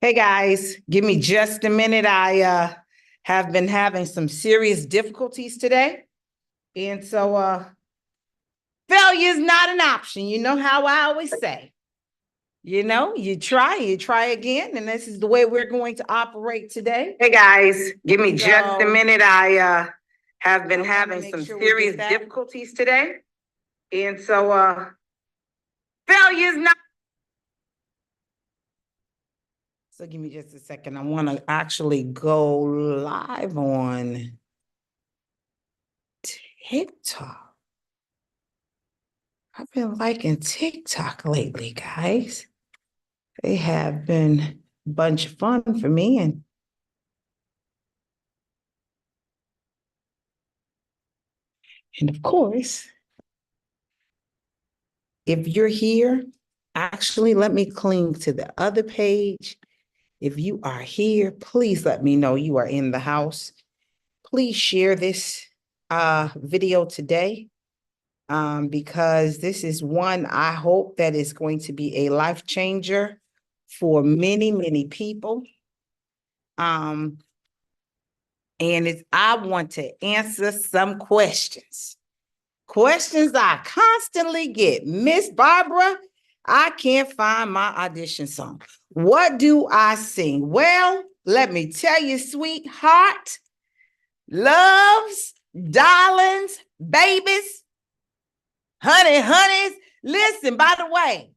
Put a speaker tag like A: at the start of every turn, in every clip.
A: Hey guys, give me just a minute. I have been having some serious difficulties today. And so failure is not an option. You know how I always say. You try again, and this is the way we're going to operate today. Hey guys, give me just a minute. I have been having some serious difficulties today. And so failure is not. So give me just a second. I want to actually go live on TikTok. I've been liking TikTok lately, guys. They have been a bunch of fun for me. And of course, if you're here, actually, let me cling to the other page. If you are here, please let me know you are in the house. Please share this video today because this is one I hope that is going to be a life changer for many, many people. And I want to answer some questions. Questions I constantly get. Miss Barbara, I can't find my audition song. What do I sing? Well, let me tell you, sweetheart, loves, darlings, babies, honeys. Listen, by the way,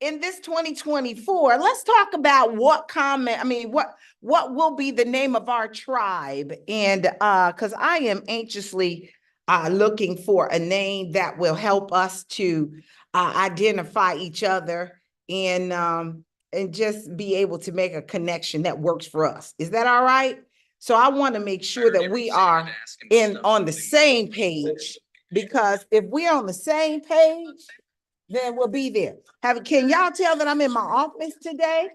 A: in this 2024, let's talk about what will be the name of our tribe. And because I am anxiously looking for a name that will help us to identify each other and just be able to make a connection that works for us. Is that all right? So I want to make sure that we are on the same page, because if we're on the same page, then we'll be there. Can y'all tell that I'm in my office today?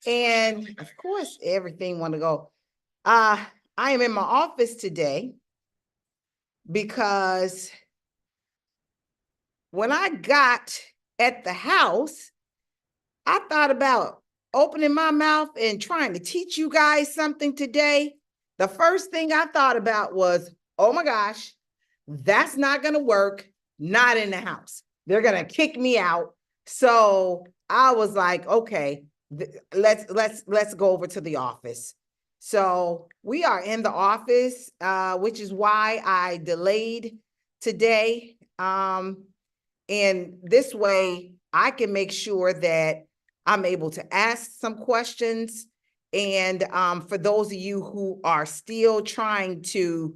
A: And of course, everything want to go. I am in my office today because when I got at the house, I thought about opening my mouth and trying to teach you guys something today. The first thing I thought about was, oh my gosh, that's not going to work. Not in the house. They're going to kick me out. So I was like, okay, let's go over to the office. So we are in the office, which is why I delayed today. And this way I can make sure that I'm able to ask some questions. And for those of you who are still trying to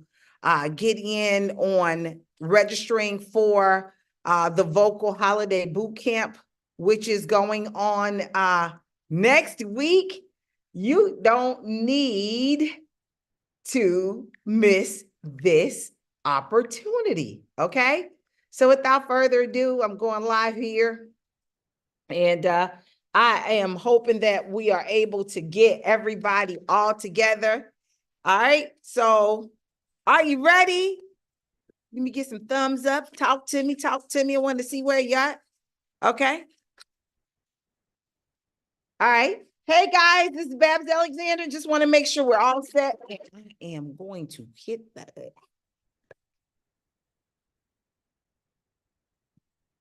A: get in on registering for the Vocal Holiday Boot Camp, which is going on next week, you don't need to miss this opportunity, okay? So without further ado, I'm going live here. And I am hoping that we are able to get everybody all together. All right, so are you ready? Let me get some thumbs up. Talk to me. I want to see where you're at. Okay. All right. Hey guys, this is Babs Alexander. Just want to make sure we're all set. I am going to hit that. Of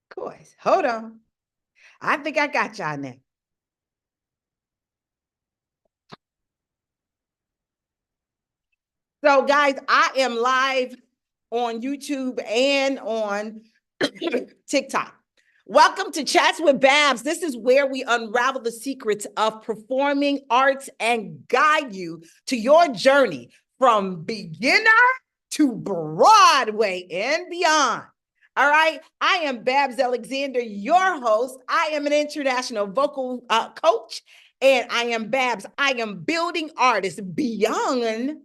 A: course. Hold on. I think I got y'all now. So guys, I am live on YouTube and on TikTok. Welcome to Chats with Babs. This is where we unravel the secrets of performing arts and guide you to your journey from beginner to Broadway and beyond. All right. I am Babs Alexander, your host. I am an international vocal coach, and I am Babs. I am building artists beyond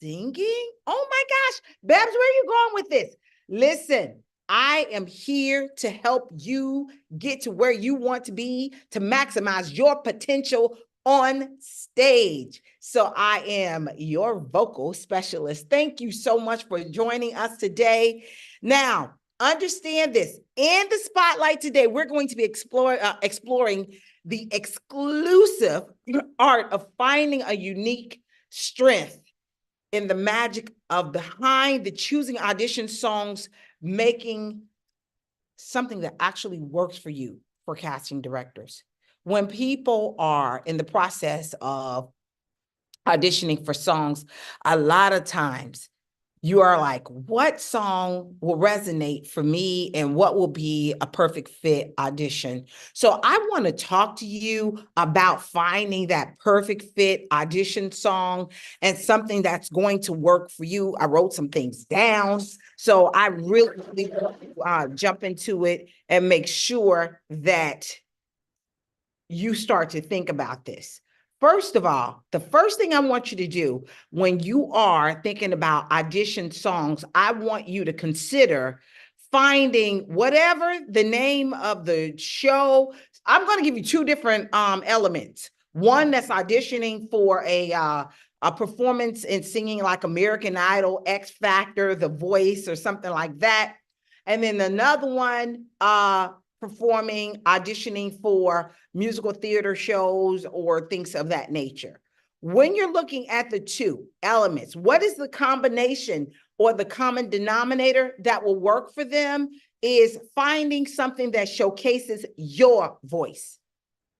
A: singing. Oh my gosh. Babs, where are you going with this? Listen, I am here to help you get to where you want to be, to maximize your potential on stage. So I am your vocal specialist. Thank you so much for joining us today. Now, Understand this. In the spotlight today, we're going to be exploring the exclusive art of finding a unique strength in the magic of behind the choosing audition songs, making something that actually works for you for casting directors. When people are in the process of auditioning for songs, a lot of times you are like, what song will resonate for me and what will be a perfect fit audition? So I want to talk to you about finding that perfect fit audition song and something that's going to work for you. I wrote some things down. So I really want to jump into it and make sure that you start to think about this. First of all, the first thing I want you to do when you are thinking about audition songs, I want you to consider finding whatever the name of the show. I'm going to give you two different elements. One that's auditioning for a performance in singing like American Idol, X Factor, The Voice, or something like that. And then another one, performing, auditioning for musical theater shows or things of that nature. When you're looking at the two elements, what is the combination or the common denominator that will work for them is finding something that showcases your voice.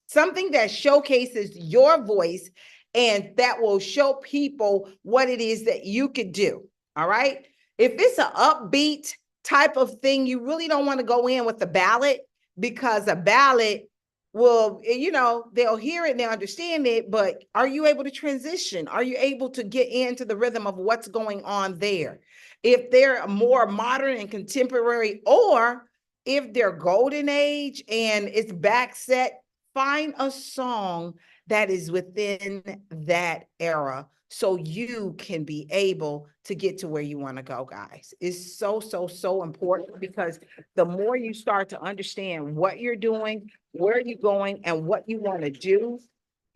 A: Something that showcases your voice and that will show people what it is that you could do. All right. If it's an upbeat type of thing, you really don't want to go in with a ballad because a ballad will, they'll hear it and they'll understand it, but are you able to transition? Are you able to get into the rhythm of what's going on there? If they're more modern and contemporary, or if they're golden age and it's back set, find a song that is within that era so you can be able to get to where you want to go, guys. It's so, so, so important because the more you start to understand what you're doing, where you're going, and what you want to do,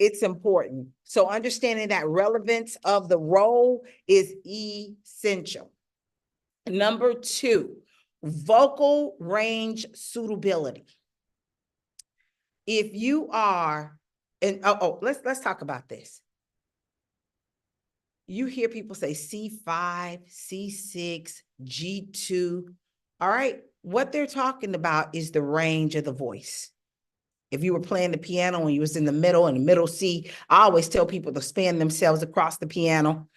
A: it's important. So understanding that relevance of the role is essential. Number two, vocal range suitability. If you are, and let's talk about this. You hear people say C5, C6, G2. All right. What they're talking about is the range of the voice. If you were playing the piano and you was in the middle C, I always tell people to span themselves across the piano.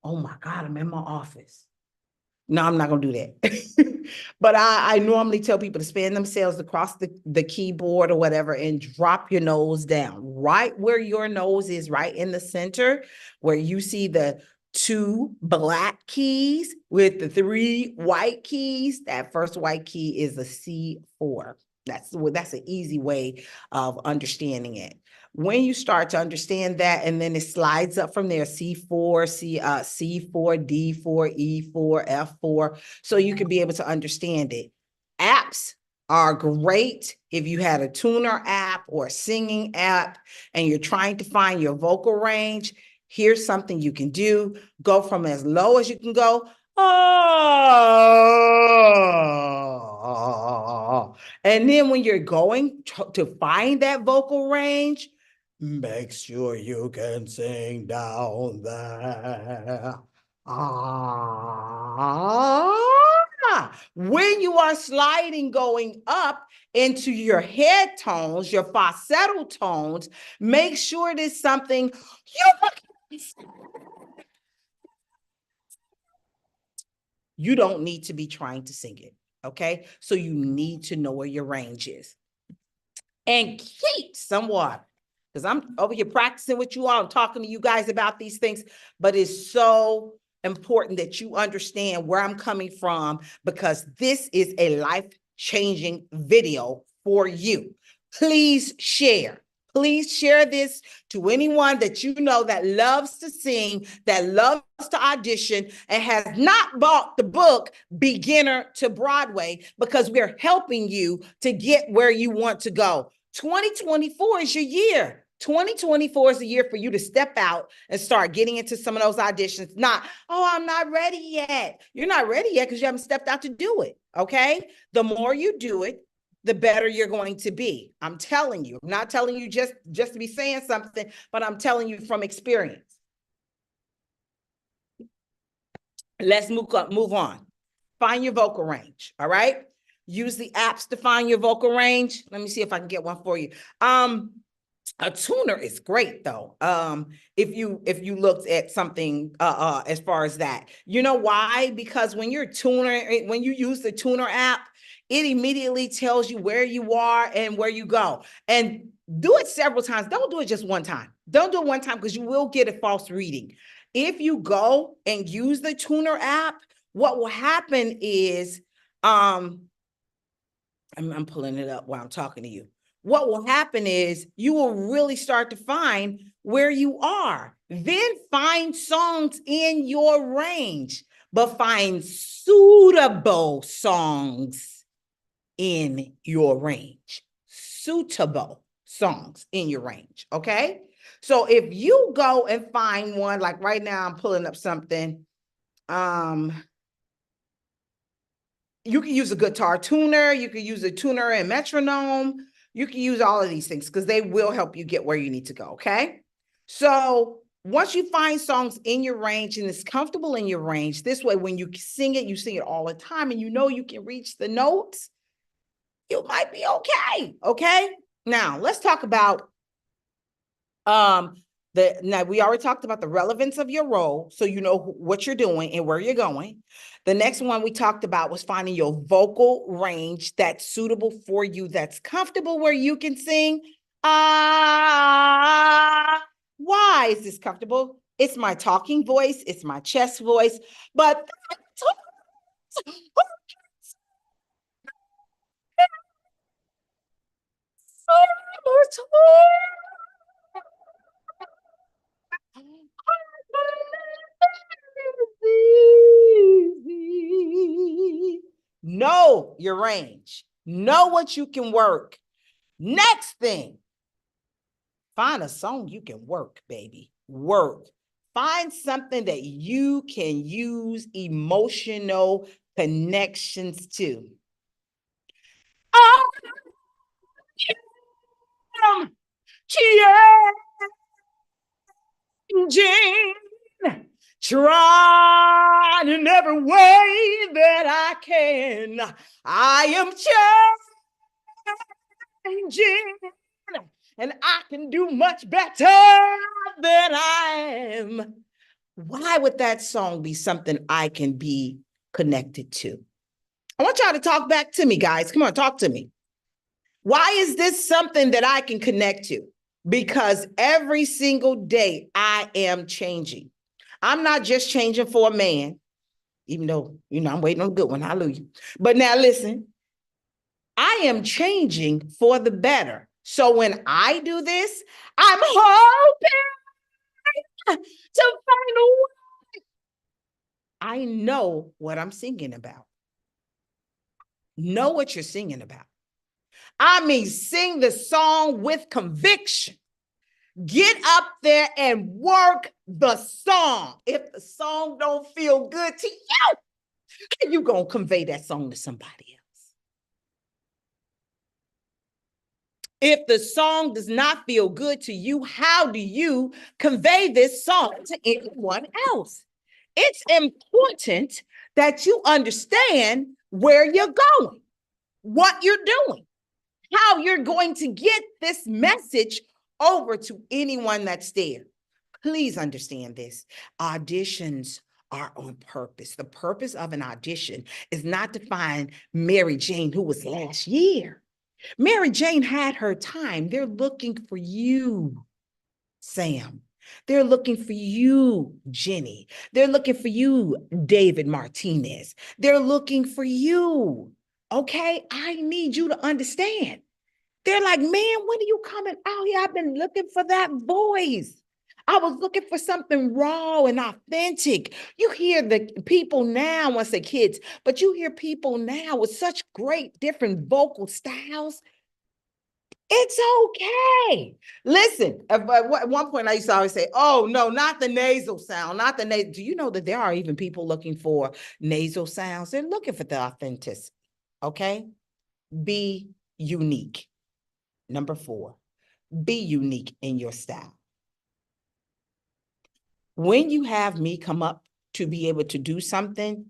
A: Oh my God, I'm in my office. No, I'm not going to do that. But I normally tell people to span themselves across the keyboard or whatever and drop your nose down right where your nose is, right in the center, where you see the two black keys with the three white keys. That first white key is a C4. That's an easy way of understanding it. When you start to understand that, and then it slides up from there, C4, C4, D4, E4, F4, so you can be able to understand it. Apps are great if you had a tuner app or a singing app and you're trying to find your vocal range. Here's something you can do. Go from as low as you can go. Oh. And then when you're going to find that vocal range, make sure you can sing down there. When you are sliding going up into your head tones, your falsetto tones, make sure it is something you don't need to be trying to sing it. Okay. So you need to know where your range is. And keep some water. Because I'm over here practicing with you all, I'm talking to you guys about these things, but it's so important that you understand where I'm coming from because this is a life-changing video for you. Please share. Please share this to anyone that you know that loves to sing, that loves to audition, and has not bought the book, Beginner to Broadway, because we're helping you to get where you want to go. 2024 is your year. 2024 is the year for you to step out and start getting into some of those auditions. Not, oh, I'm not ready yet. You're not ready yet because you haven't stepped out to do it. Okay. The more you do it, the better you're going to be. I'm telling you. I'm not telling you just to be saying something, but I'm telling you from experience. Let's move on. Find your vocal range. All right. Use the apps to find your vocal range. Let me see if I can get one for you. A tuner is great though. If you looked at something as far as that, you know why? Because when you use the tuner app, it immediately tells you where you are and where you go. And do it several times. Don't do it just one time. Don't do it one time because you will get a false reading. If you go and use the tuner app, what will happen is, I'm pulling it up while I'm talking to you. What will happen is you will really start to find where you are. Then find songs in your range, but find suitable songs in your range. Suitable songs in your range, okay? So if you go and find one, like right now I'm pulling up something, you can use a guitar tuner, you can use a tuner and metronome, you can use all of these things because they will help you get where you need to go, okay? So once you find songs in your range and it's comfortable in your range, this way when you sing it all the time and you know you can reach the notes, you might be okay, okay? Now, let's talk about now we already talked about the relevance of your role, so you know what you're doing and where you're going. The next one we talked about was finding your vocal range that's suitable for you, that's comfortable where you can sing. Why is this comfortable? It's my talking voice, it's my chest voice, but know your range. Know what you can work. Next thing, find a song you can work, baby. Work. Find something that you can use emotional connections to. Changing, trying in every way that I can. I am changing, and I can do much better than I am. Why would that song be something I can be connected to? I want y'all to talk back to me, guys. Come on, talk to me. Why is this something that I can connect to? Because every single day I am changing. I'm not just changing for a man, even though, I'm waiting on a good one. Hallelujah. But now listen, I am changing for the better. So when I do this, I'm hoping to find a way. I know what I'm singing about. Know what you're singing about. I mean, sing the song with conviction. Get up there and work the song. If the song don't feel good to you, how you gonna convey that song to somebody else? If the song does not feel good to you, how do you convey this song to anyone else? It's important that you understand where you're going, what you're doing, how you're going to get this message over to anyone that's there. Please understand this. Auditions are on purpose. The purpose of an audition is not to find Mary Jane, who was last year. Mary Jane had her time. They're looking for you, Sam. They're looking for you, Jenny. They're looking for you, David Martinez. They're looking for you. Okay? I need you to understand. They're like, man, when are you coming out here? I've been looking for that voice. I was looking for something raw and authentic. You hear the people now, I want to say kids, but you hear people now with such great different vocal styles. It's okay. Listen, at one point I used to always say, oh, no, not the nasal sound, not the nasal. Do you know that there are even people looking for nasal sounds? They're looking for the authenticity. Okay. Be unique. Number 4, be unique in your style. When you have me come up to be able to do something,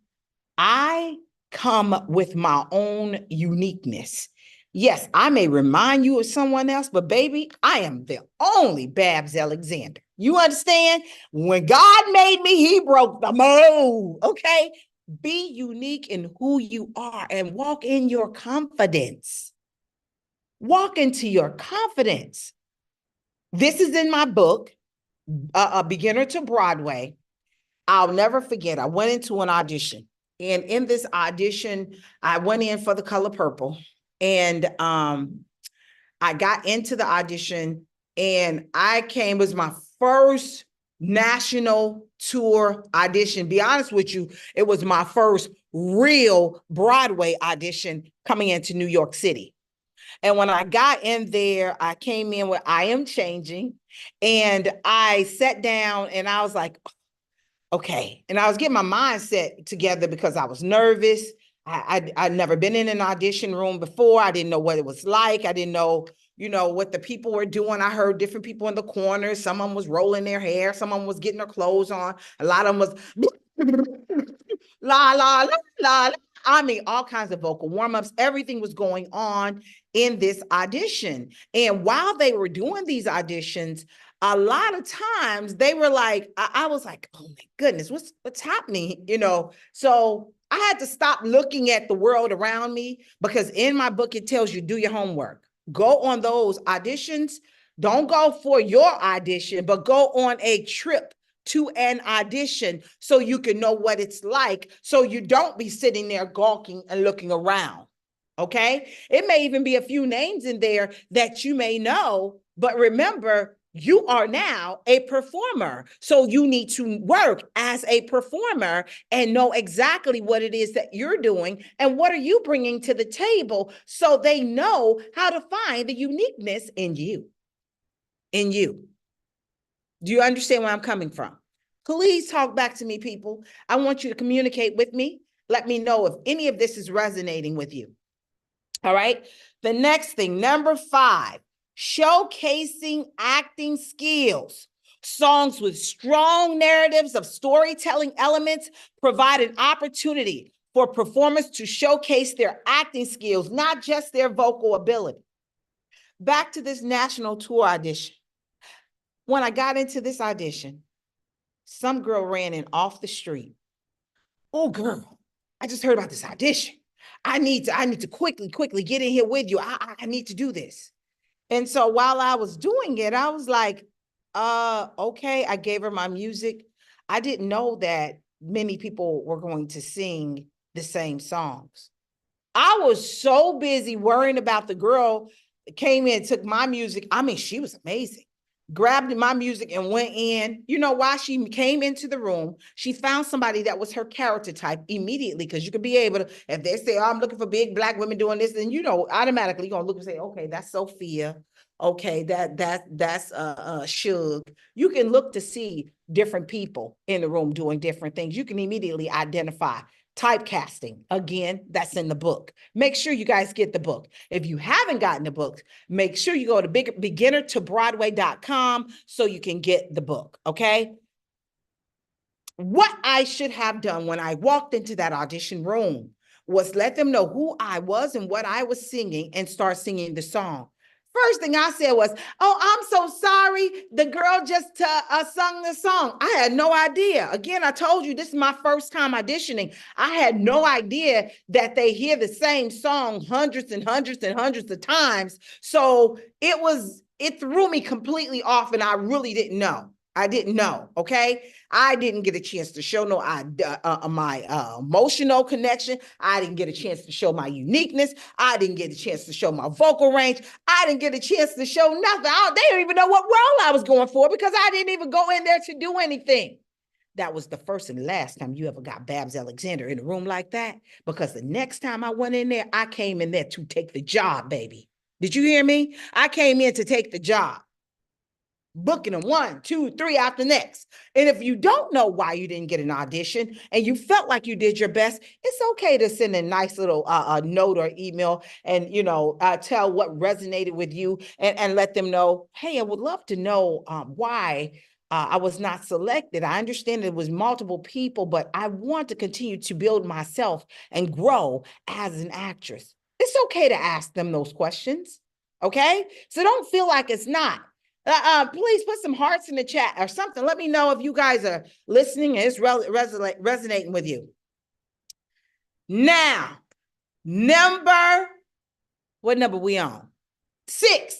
A: I come with my own uniqueness. Yes, I may remind you of someone else, but baby, I am the only Babs Alexander. You understand? When God made me, he broke the mold, okay? Be unique in who you are and walk in your confidence. Walk into your confidence. This is in my book, A Beginner to Broadway. I'll never forget, I went into an audition. And in this audition, I went in for The Color Purple. And I got into the audition and it was my first national tour audition. Be honest with you, it was my first real Broadway audition coming into New York City. And when I got in there, I came in with I Am Changing. And I sat down and I was like, okay. And I was getting my mindset together because I was nervous. I'd never been in an audition room before. I didn't know what it was like. I didn't know, what the people were doing. I heard different people in the corners. Some of them was rolling their hair. Some of them was getting their clothes on. A lot of them was la, la, la, la. I mean, all kinds of vocal warm-ups. Everything was going on in this audition. And while they were doing these auditions, a lot of times they were like, I was like, oh my goodness, what's happening? So I had to stop looking at the world around me because in my book, it tells you do your homework. Go on those auditions. Don't go for your audition, but go on a trip to an audition so you can know what it's like. So you don't be sitting there gawking and looking around. Okay. It may even be a few names in there that you may know, but remember, you are now a performer. So you need to work as a performer and know exactly what it is that you're doing and what are you bringing to the table so they know how to find the uniqueness in you. In you. Do you understand where I'm coming from? Please talk back to me, people. I want you to communicate with me. Let me know if any of this is resonating with you. All right. The next thing, number 5, showcasing acting skills. Songs with strong narratives of storytelling elements provide an opportunity for performers to showcase their acting skills, not just their vocal ability. Back to this national tour audition. When I got into this audition, some girl ran in off the street. Oh, girl, I just heard about this audition. I need to quickly get in here with you. I need to do this. And so while I was doing it, I was like, okay. I gave her my music. I didn't know that many people were going to sing the same songs. I was so busy worrying about the girl that came in, took my music. I mean, she was amazing. Grabbed my music and went in. You know why? She came into the room. She found somebody that was her character type immediately, because you could be able to, if they say, oh, I'm looking for big Black women doing this, then automatically you're gonna look and say, okay, that's Sophia. Okay, that's Shug. You can look to see different people in the room doing different things. You can immediately identify. Typecasting, again, that's in the book. Make sure you guys get the book. If you haven't gotten the book, make sure you go to beginnertobroadway.com so you can get the book, okay? What I should have done when I walked into that audition room was let them know who I was and what I was singing and start singing the song. First thing I said was, oh, I'm so sorry. The girl just sung the song. I had no idea. Again, I told you this is my first time auditioning. I had no idea that they hear the same song hundreds and hundreds and hundreds of times. So it threw me completely off and I really didn't know. I didn't know, okay? I didn't get a chance to show my emotional connection. I didn't get a chance to show my uniqueness. I didn't get a chance to show my vocal range. I didn't get a chance to show nothing. They didn't even know what role I was going for because I didn't even go in there to do anything. That was the first and last time you ever got Babs Alexander in a room like that, because the next time I went in there, I came in there to take the job, baby. Did you hear me? I came in to take the job, booking them 1, 2, 3 after next. And if you don't know why you didn't get an audition and you felt like you did your best, it's okay to send a nice little note or email and, tell what resonated with you and let them know, hey, I would love to know why I was not selected. I understand it was multiple people, but I want to continue to build myself and grow as an actress. It's okay to ask them those questions. Okay. So don't feel like it's not. Please put some hearts in the chat or something. Let me know if you guys are listening and it's resonating with you. Now, what number we on?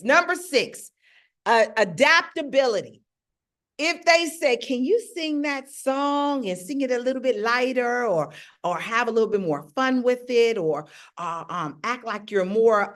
A: Number 6, adaptability. If they say, can you sing that song and sing it a little bit lighter or have a little bit more fun with it or act like you're more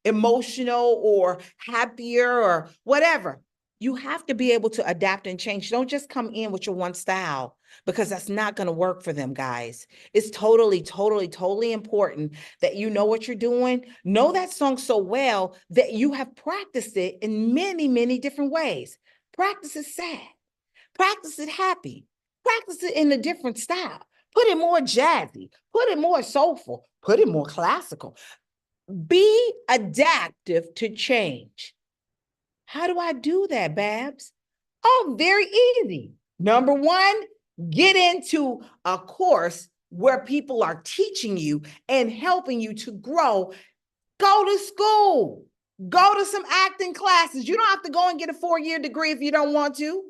A: emotional or happier or whatever, you have to be able to adapt and change. Don't just come in with your one style because that's not going to work for them, guys. It's totally, totally, totally important that you know what you're doing. Know that song so well that you have practiced it in many, many different ways. Practice it sad. Practice it happy. Practice it in a different style. Put it more jazzy. Put it more soulful. Put it more classical. Be adaptive to change. How do I do that, Babs? Oh, very easy. Number 1, get into a course where people are teaching you and helping you to grow. Go to school. Go to some acting classes. You don't have to go and get a 4-year degree if you don't want to.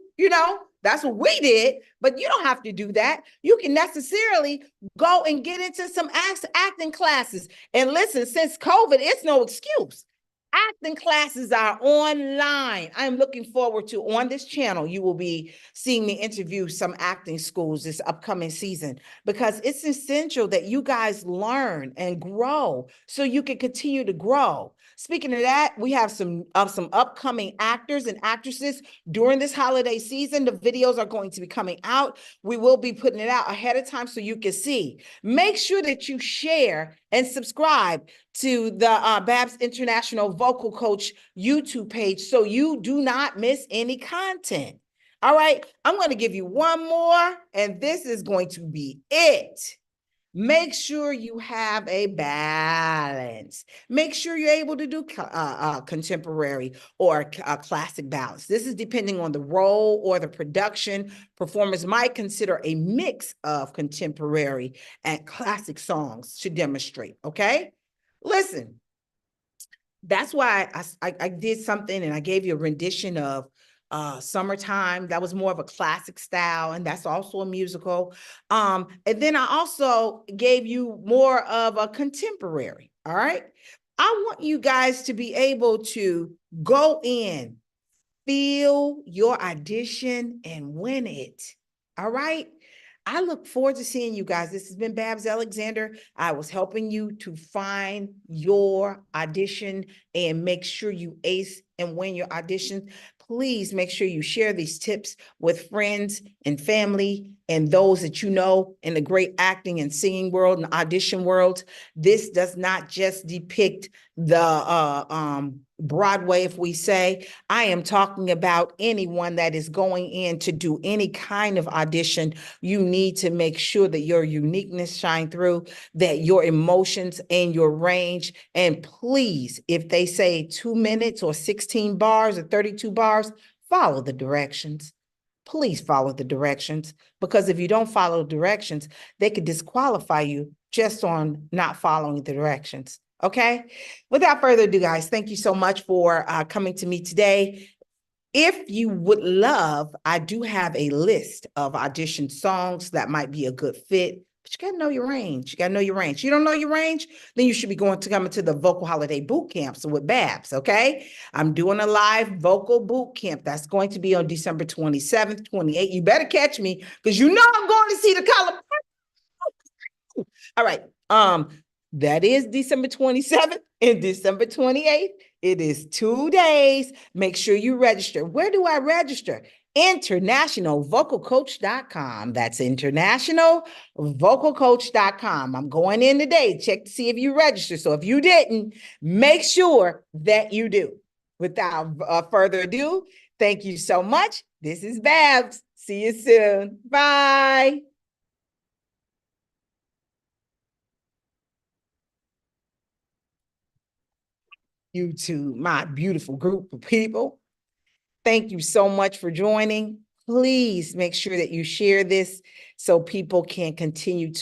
A: That's what we did, but you don't have to do that. You can necessarily go and get into some acting classes. And listen, since COVID, it's no excuse. Acting classes are online. I'm looking forward to, on this channel, you will be seeing me interview some acting schools this upcoming season because it's essential that you guys learn and grow so you can continue to grow. Speaking of that, we have some upcoming actors and actresses during this holiday season. The videos are going to be coming out. We will be putting it out ahead of time so you can see. Make sure that you share and subscribe to the Babs International Vocal Coach YouTube page so you do not miss any content. All right, I'm going to give you one more, and this is going to be it. Make sure you have a balance. Make sure you're able to do contemporary or classic balance. This is depending on the role or the production. Performers might consider a mix of contemporary and classic songs to demonstrate, okay? Listen, that's why I did something and I gave you a rendition of Summertime. That was more of a classic style, and that's also a musical. And then I also gave you more of a contemporary. All right. I want you guys to be able to go in, feel your audition, and win it. All right. I look forward to seeing you guys. This has been Babs Alexander. I was helping you to find your audition and make sure you ace and win your audition. Please make sure you share these tips with friends and family and those that you know in the great acting and singing world and audition world. This does not just depict the Broadway, if we say. I am talking about anyone that is going in to do any kind of audition. You need to make sure that your uniqueness shine through, that your emotions and your range. And please, if they say 2 minutes or 16 bars or 32 bars, follow the directions. Please follow the directions, because if you don't follow the directions, they could disqualify you just on not following the directions. Okay. Without further ado, guys, thank you so much for coming to me today. If you would love, I do have a list of audition songs that might be a good fit, but you got to know your range. You got to know your range. You don't know your range, then you should be coming to the Vocal Holiday Boot Camps with Babs, okay? I'm doing a live vocal boot camp. That's going to be on December 27th, 28th. You better catch me because you know I'm going to see the color. All right. That is December 27th and December 28th. It is 2 days. Make sure you register. Where do I register? internationalvocalcoach.com. That's internationalvocalcoach.com. I'm going in today, check to see if you register. So if you didn't, make sure that you do. Without further ado, thank you so much. This is Babs. See you soon. Bye. YouTube, my beautiful group of people. Thank you so much for joining. Please make sure that you share this so people can continue to